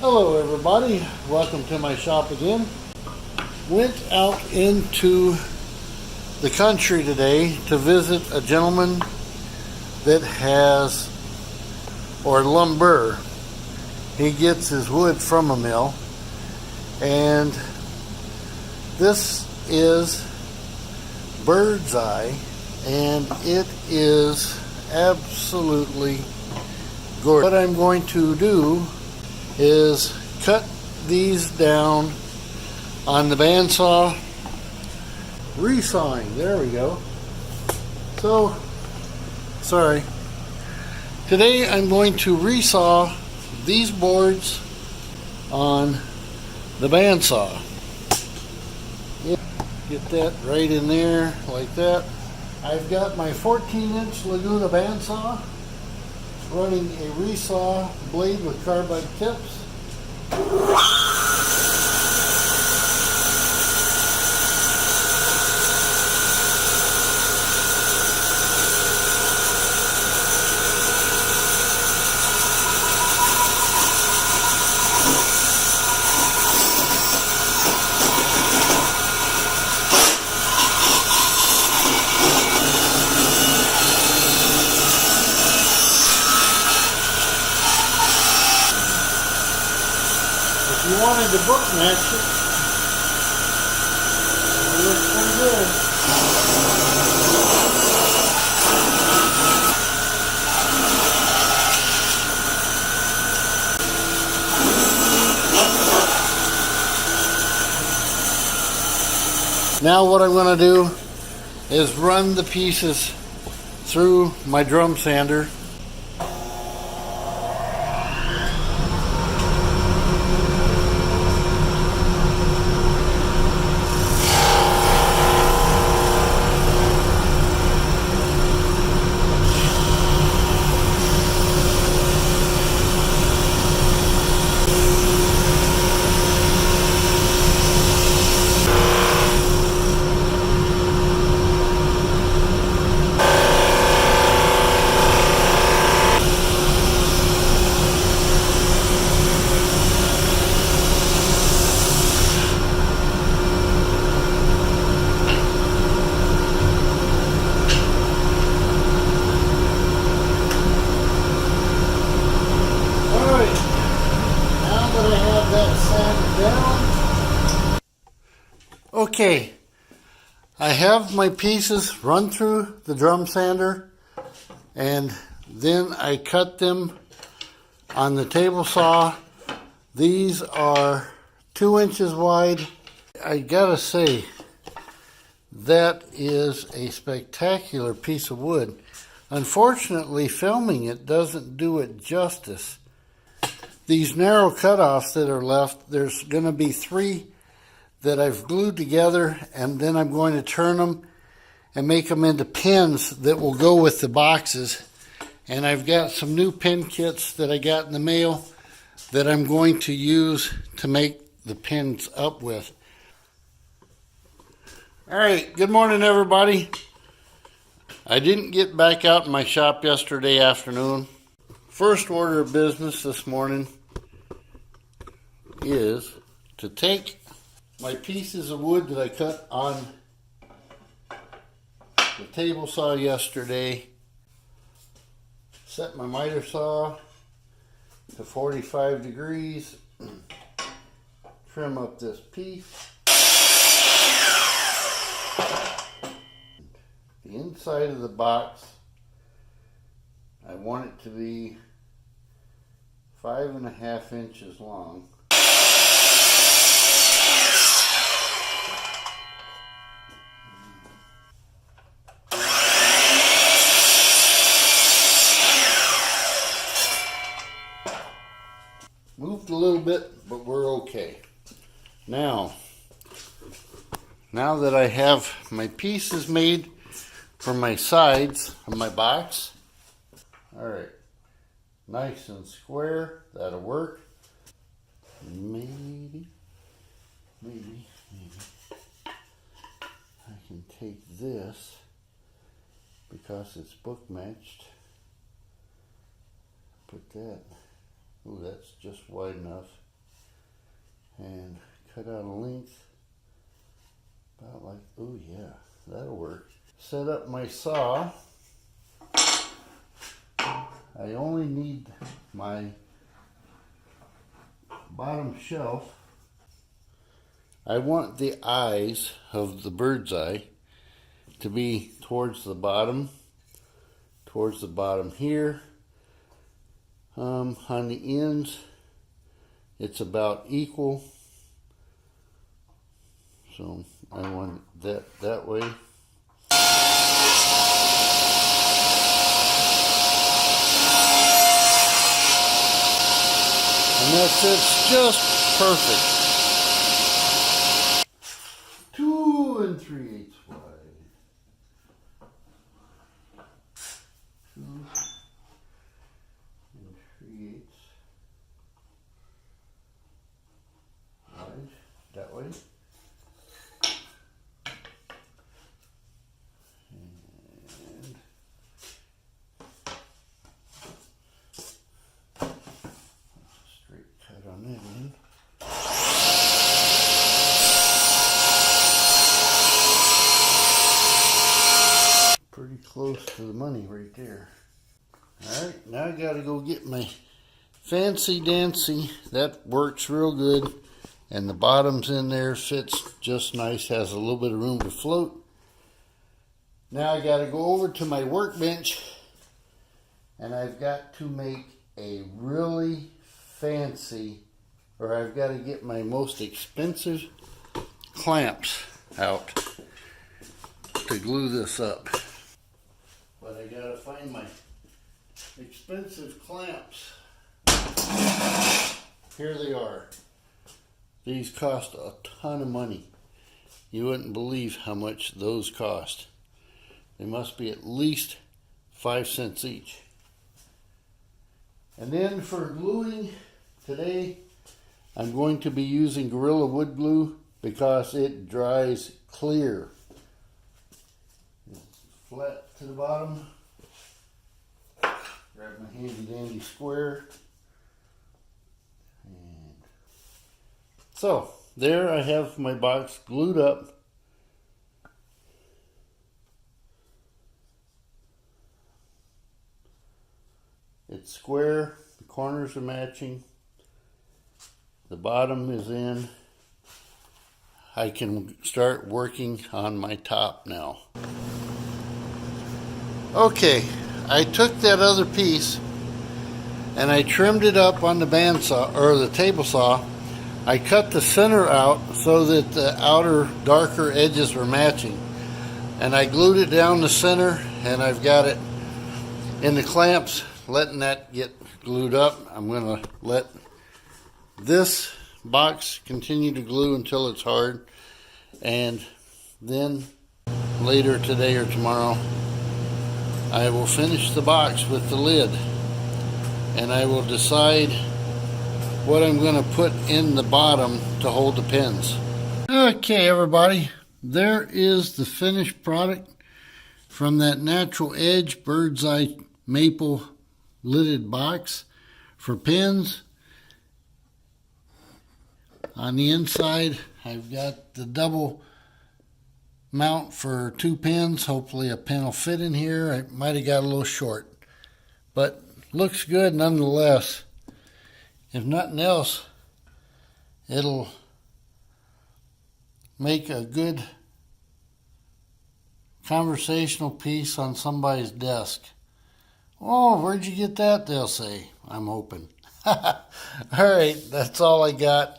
Hello everybody, welcome to my shop again. Went out into the country today to visit a gentleman that has, or lumber, he gets his wood from a mill, and this is bird's eye, and it is absolutely gorgeous. What I'm going to do is cut these down on the bandsaw, resawing. There we go. So, sorry. Today I'm going to resaw these boards on the bandsaw. Get that right in there like that. I've got my 14-inch Laguna bandsaw running a resaw blade with carbide tips. If you wanted to book match it, looks pretty good. Now what I'm going to do is run the pieces through my drum sander. Okay, I have my pieces run through the drum sander, and then I cut them on the table saw. These are 2 inches wide. I gotta say, that is a spectacular piece of wood. Unfortunately, filming it doesn't do it justice. These narrow cutoffs that are left, there's going to be 3 that I've glued together, and then I'm going to turn them and make them into pins that will go with the boxes. And I've got some new pin kits that I got in the mail that I'm going to use to make the pins up with. Alright, good morning everybody. I didn't get back out in my shop yesterday afternoon. First order of business this morning is to take my pieces of wood that I cut on the table saw yesterday, set my miter saw to 45 degrees, trim up this piece. The inside of the box, I want it to be 5.5 inches long. Moved a little bit, but we're okay. Now that I have my pieces made for my sides of my box, alright, nice and square, that'll work. Maybe I can take this, because it's book matched, put that, oh, that's just wide enough. and cut out a length about like, oh yeah, that'll work. Set up my saw. I only need my bottom shelf. I want the eyes of the bird's eye to be towards the bottom here. On the ends, it's about equal. So I want that way. And that fits just perfect. 2 3/8 wide. 2 3/8 wide. That way. On that end. Pretty close to the money right there. Alright, now I gotta go get my fancy dancy. That works real good. And the bottom's in there, fits just nice, has a little bit of room to float. Now I gotta go over to my workbench and I've got to make a really fancy, or I've got to get my most expensive clamps out to glue this up. But I gotta find my expensive clamps. Here they are. These cost a ton of money. You wouldn't believe how much those cost. They must be at least 5 cents each. And then for gluing, today I'm going to be using Gorilla Wood Glue because it dries clear. It's flat to the bottom. Grab my handy dandy square. And so there I have my box glued up. It's square, the corners are matching, the bottom is in. I can start working on my top now. Okay, I took that other piece and I trimmed it up on the bandsaw, or the table saw. I cut the center out so that the outer darker edges were matching. And I glued it down the center, and I've got it in the clamps, letting that get glued up. I'm going to let this box continue to glue until it's hard, and then later today or tomorrow I will finish the box with the lid, and I will decide what I'm going to put in the bottom to hold the pins. Okay, everybody, there is the finished product from that Natural Edge bird's eye maple lidded box for pins. On the inside, I've got the double mount for 2 pins. Hopefully a pin will fit in here. I might have got a little short, but looks good nonetheless. If nothing else, it'll make a good conversational piece on somebody's desk. Oh, where'd you get that? They'll say. I'm hoping. All right, that's all I got.